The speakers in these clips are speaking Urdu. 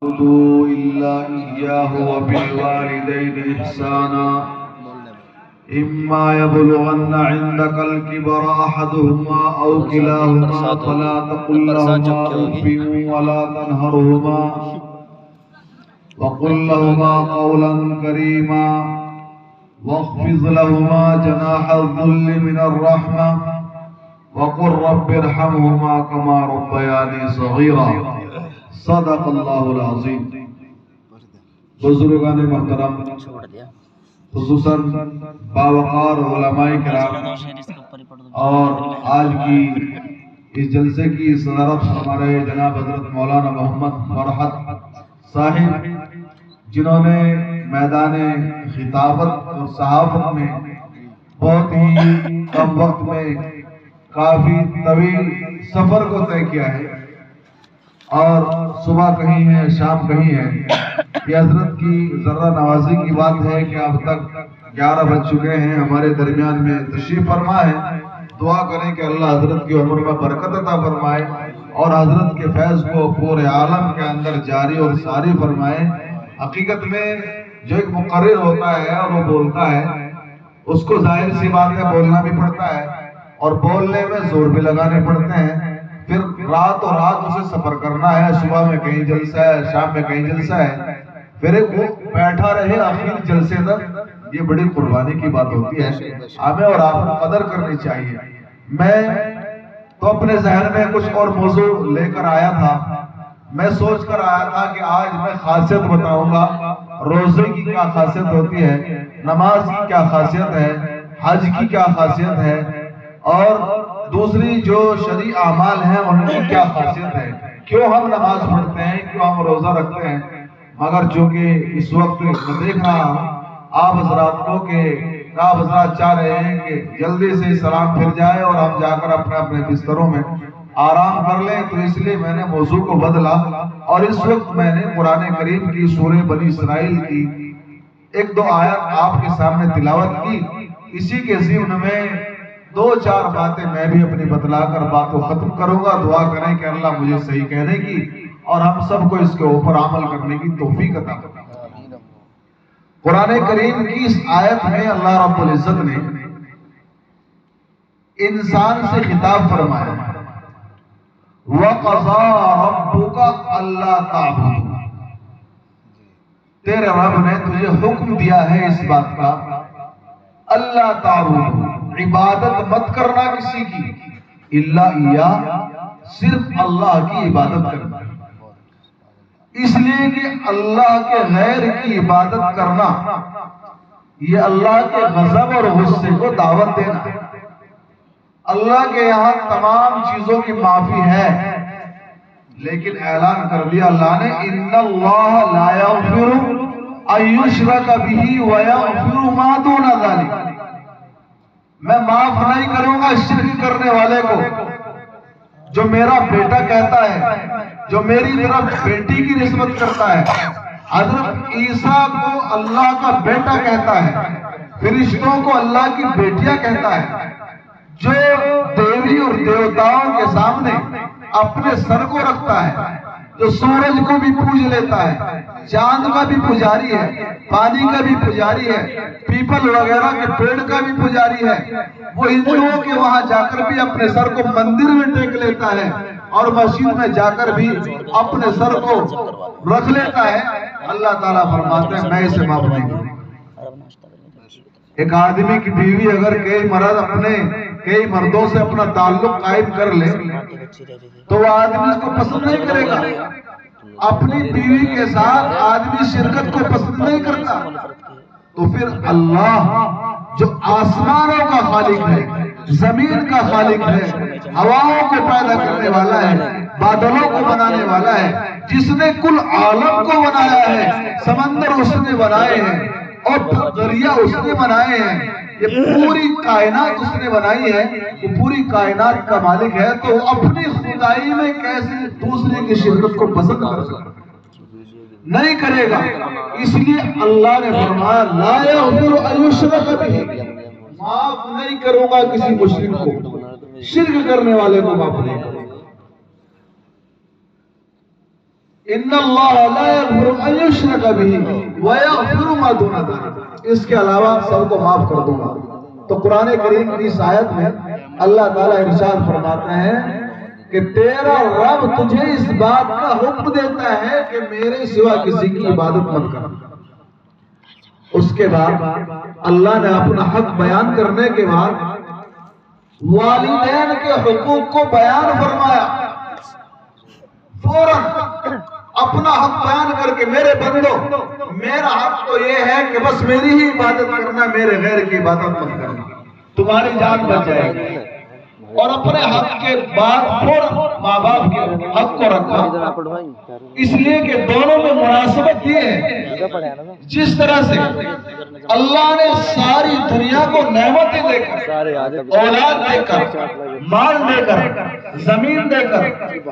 نعبد إلا إياه وبالوالدين إحسانا إما يبلغن عندك الكبر أحدهما أو كلاهما فلا تقل لهما أف ولا تنهرهما وقل لهما قولا كريما واخفض لهما جناح الذل من الرحمة وقل رب ارحمهما كما ربياني صغيرا صدق اللہ العظیم۔ بزرگان محترم، خصوصاً باوقار علماء کرام اور آج کی اس جلسے کی صدارت ہمارے جناب حضرت مولانا محمد فرحت صاحب، جنہوں نے میدان خطابت اور صحافت میں بہت ہی کم وقت میں کافی طویل سفر کو طے کیا ہے، اور صبح کہیں ہے شام کہیں ہے۔ یہ حضرت کی ذرہ نوازی کی بات ہے کہ اب تک 11 بج چکے ہیں، ہمارے درمیان میں تشریف فرما ہے۔ دعا کریں کہ اللہ حضرت کی عمر میں برکت عطا فرمائے اور حضرت کے فیض کو پورے عالم کے اندر جاری اور ساری فرمائے۔ حقیقت میں جو ایک مقرر ہوتا ہے اور وہ بولتا ہے، اس کو ظاہر سی بات ہے بولنا بھی پڑتا ہے اور بولنے میں زور بھی لگانے پڑتے ہیں۔ پھر رات اور رات اسے سفر کرنا ہے، صبح میں کہیں جلسہ ہے، شام میں کہیں جلسہ ہے، پھر وہ بیٹھا رہے آخر جلسے تک۔ یہ بڑی قربانی کی بات ہوتی ہے، ہمیں اور آپ کو قدر کرنی چاہیے۔ میں تو اپنے ذہن میں کچھ اور موضوع لے کر آیا تھا، میں سوچ کر آیا تھا کہ آج میں خاصیت بتاؤں گا، روزے کی کیا خاصیت ہوتی ہے، نماز کی کیا خاصیت ہے، حج کی کیا خاصیت ہے، اور دوسری جو شرعی اعمال ہیں ان کی کیا خاصیت ہے، کیوں ہم نماز پڑھتے ہیں، کیوں ہم روزہ رکھتے ہیں۔ مگر چونکہ اس وقت میں دیکھ رہا ہوں آپ حضرات کو کہ آپ حضرات چاہ رہے ہیں کہ جلدی سے سلام پھر جائے اور ہم جا کر اپنے اپنے بستروں میں آرام کر لیں، تو اس لیے میں نے موضوع کو بدلا اور اس وقت میں نے قرآن کریم کی سورہ بنی اسرائیل کی 1-2 آیات آپ کے سامنے تلاوت کی۔ اسی کے ضمن میں 2-4 باتیں میں بھی اپنی بتلا کر بات کو ختم کروں گا۔ دعا کریں کہ اللہ مجھے صحیح کہنے کی اور ہم سب کو اس کے اوپر عمل کرنے کی توفیق عطا فرمائے۔ قرآن کریم کی اس آیت میں اللہ رب العزت نے انسان سے خطاب فرمایا، وَقَضَى رَبُّكَ أَلَّا تَعْبُدُوا، تیرے رب نے تجھے حکم دیا ہے اس بات کا، اللہ تعبدوا، عبادت مت کرنا کسی کی، الا ایاہ، صرف اللہ کی عبادت کرنا۔ اس لیے کہ اللہ کے غیر کی عبادت کرنا یہ اللہ کے غضب اور غصے کو دعوت دینا ہے۔ اللہ کے یہاں تمام چیزوں کی معافی ہے، لیکن اعلان کر دیا اللہ نے، ان اللہ لا یغفر ان یشرک بہ ویغفر ما دون ذلک، میں معاف نہیں کروں گا شرک کرنے والے کو۔ جو میرا بیٹا کہتا ہے، جو میری طرف بیٹی کی نسبت کرتا ہے، حضرت عیسیٰ کو اللہ کا بیٹا کہتا ہے، فرشتوں کو اللہ کی بیٹیاں کہتا ہے، جو دیوی اور دیوتاؤں کے سامنے اپنے سر کو رکھتا ہے، جو سورج کو بھی پوج لیتا ہے، چاند کا بھی پجاری ہے، پانی کا بھی پجاری ہے، پیپل وغیرہ کے پیڑ کا بھی پجاری ہے، وہ ہندوؤں کے وہاں جا کر بھی اپنے سر کو مندر میں ٹیک لیتا ہے اور مسجد میں جا کر بھی اپنے سر کو رکھ لیتا ہے۔ اللہ تعالیٰ فرماتے ہیں میں اسے معاف نہیں کروں۔ ایک آدمی کی بیوی اگر کئی مردوں سے اپنا تعلق قائم کر لے تو وہ آدمی اس کو پسند نہیں کرے گا۔ اپنی بیوی کے ساتھ آدمی شرکت کو پسند نہیں کرتا، تو پھر اللہ جو آسمانوں کا خالق ہے، زمین کا خالق ہے، ہواؤں کو پیدا کرنے والا ہے، بادلوں کو بنانے والا ہے، جس نے کل عالم کو بنایا ہے، سمندر اس نے بنائے ہیں اور دریا اس نے بنائے ہیں، یہ پوری کائنات اس نے بنائی ہے، وہ پوری کائنات کا مالک ہے، تو اپنی خدائی میں کیسے دوسرے کی شرکت کو پسند کر سکتا؟ نہیں کرے گا۔ اس لیے اللہ نے فرمایا لا یغفر ان یشرک بہ، معاف نہیں کروں گا کسی مشرک کو، شرک کرنے والے کو معاف نہیں کروں گا۔ ان اللہ لا یغفر ان یشرک بہ ویغفر ما دون ذلک، اس کے علاوہ سب کو معاف کر دوں گا۔ تو قرآن کریم کی اس آیت میں اللہ تعالیٰ ارشاد فرماتے ہیں کہ تیرا رب تجھے اس بات کا حکم دیتا ہے کہ میرے سوا کسی کی عبادت مت کر۔ اس کے بعد اللہ نے اپنا حق بیان کرنے کے بعد والدین کے حقوق کو بیان فرمایا۔ فوراً اپنا حق بیان کر کے میرے بندو، میرا حق تو یہ ہے کہ بس میری ہی عبادت کرنا، میرے غیر کی عبادت مت کرنا، تمہاری جان بچ جائے گی۔ اور اپنے حق کے بعد فوراً ماں باپ کے حق کو رکھا، اس لیے کہ دونوں میں مناسبت یہ ہے جس طرح سے اللہ نے ساری دنیا کو نعمتیں دے کر، اولاد دے کر، مال دے کر، زمین دے کر،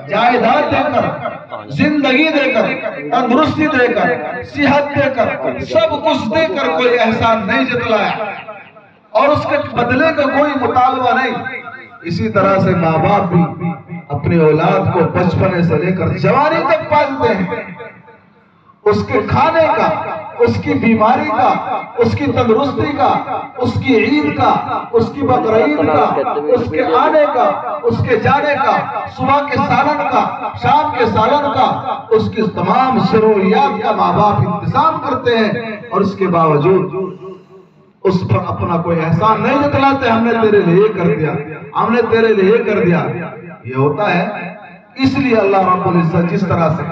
جائیداد دے کر، زندگی دے کر، تندرستی دے کر، صحت دے کر، سب کچھ دے کر کوئی احسان نہیں جتلایا اور اس کے بدلے کا کوئی مطالبہ نہیں، اسی طرح سے ماں باپ بھی اپنی اولاد کو بچپنے سے لے کر جوانی تک پالتے ہیں۔ اس کے کھانے کا، اس کی بیماری کا، اس کی تندرستی کا، اس کی عید کا، اس کی بقرعید کا، اس کے آنے کا، اس کے جانے کا، صبح کے سالن کا، شام کے سالن کا، اس کی تمام ضروریات کا ماں باپ انتظام کرتے ہیں، اور اس کے باوجود اس پر اپنا کوئی احسان نہیں جتلاتے، ہم نے تیرے لیے یہ کر دیا، ہم نے تیرے لیے یہ کر دیا۔ یہ ہوتا ہے اس لیے اللہ رب العزت جس طرح سے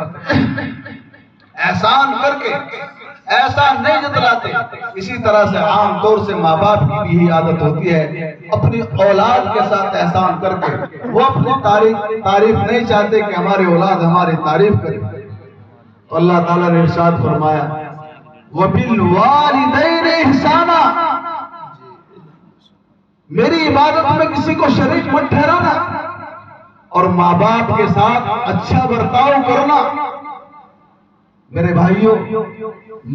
احسان کر کے احسان نہیں جتلاتے، اسی طرح سے عام طور سے ماں باپ کی بھی یہی عادت ہوتی ہے، اپنی اولاد کے ساتھ احسان کر کے وہ اپنی تعریف نہیں چاہتے کہ ہماری اولاد ہماری تعریف کرے۔ تو اللہ تعالیٰ نے ارشاد فرمایا وَبِالْوَالِدَيْنِ إِحْسَانًا، میری عبادت میں کسی کو شریک مت ٹھہرانا اور ماں باپ کے ساتھ اچھا برتاؤ کرنا۔ میرے بھائیوں،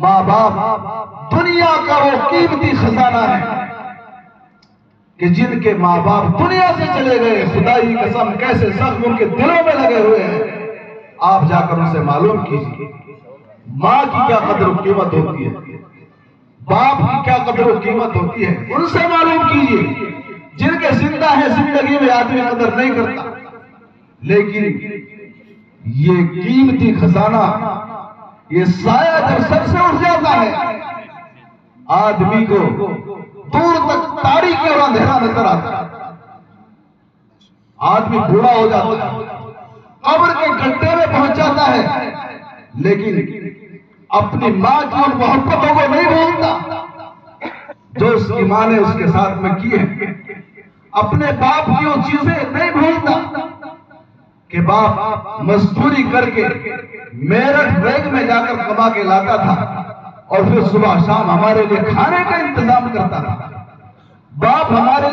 ماں باپ دنیا کا وہ قیمتی خزانہ ہے کہ جن کے ماں باپ دنیا سے چلے گئے، خدا کی قسم کیسے زخم ان کے دلوں میں لگے ہوئے ہیں، آپ جا کر ان سے معلوم کیجیے ماں کی کیا قدر و قیمت ہوتی ہے، باپ کی کیا قدر و قیمت ہوتی ہے، ان سے معلوم کیجیے۔ جن کے زندہ ہے زندگی میں آدمی قدر نہیں کرتا، لیکن یہ قیمتی خزانہ، یہ سایہ جب سر سے اٹھ جاتا ہے آدمی کو دور تک تاریکی اور اندھیرا نظر آتا ہے، آدمی بوڑھا ہو جاتا ہے، قبر کے گڈھے میں پہنچ جاتا ہے، لیکن اپنی ماں کی ان محبتوں کو نہیں بھولتا جو اس کی ماں نے اس کے ساتھ میں کی ہے، اپنے باپ کی وہ چیزیں نہیں بھولتا کہ باپ مزدوری کر کے میرٹھ بیگ میں جا کر کما کے لاتا تھا اور پھر صبح شام ہمارے لیے کھانے کا انتظام کرتا تھا، باپ ہمارے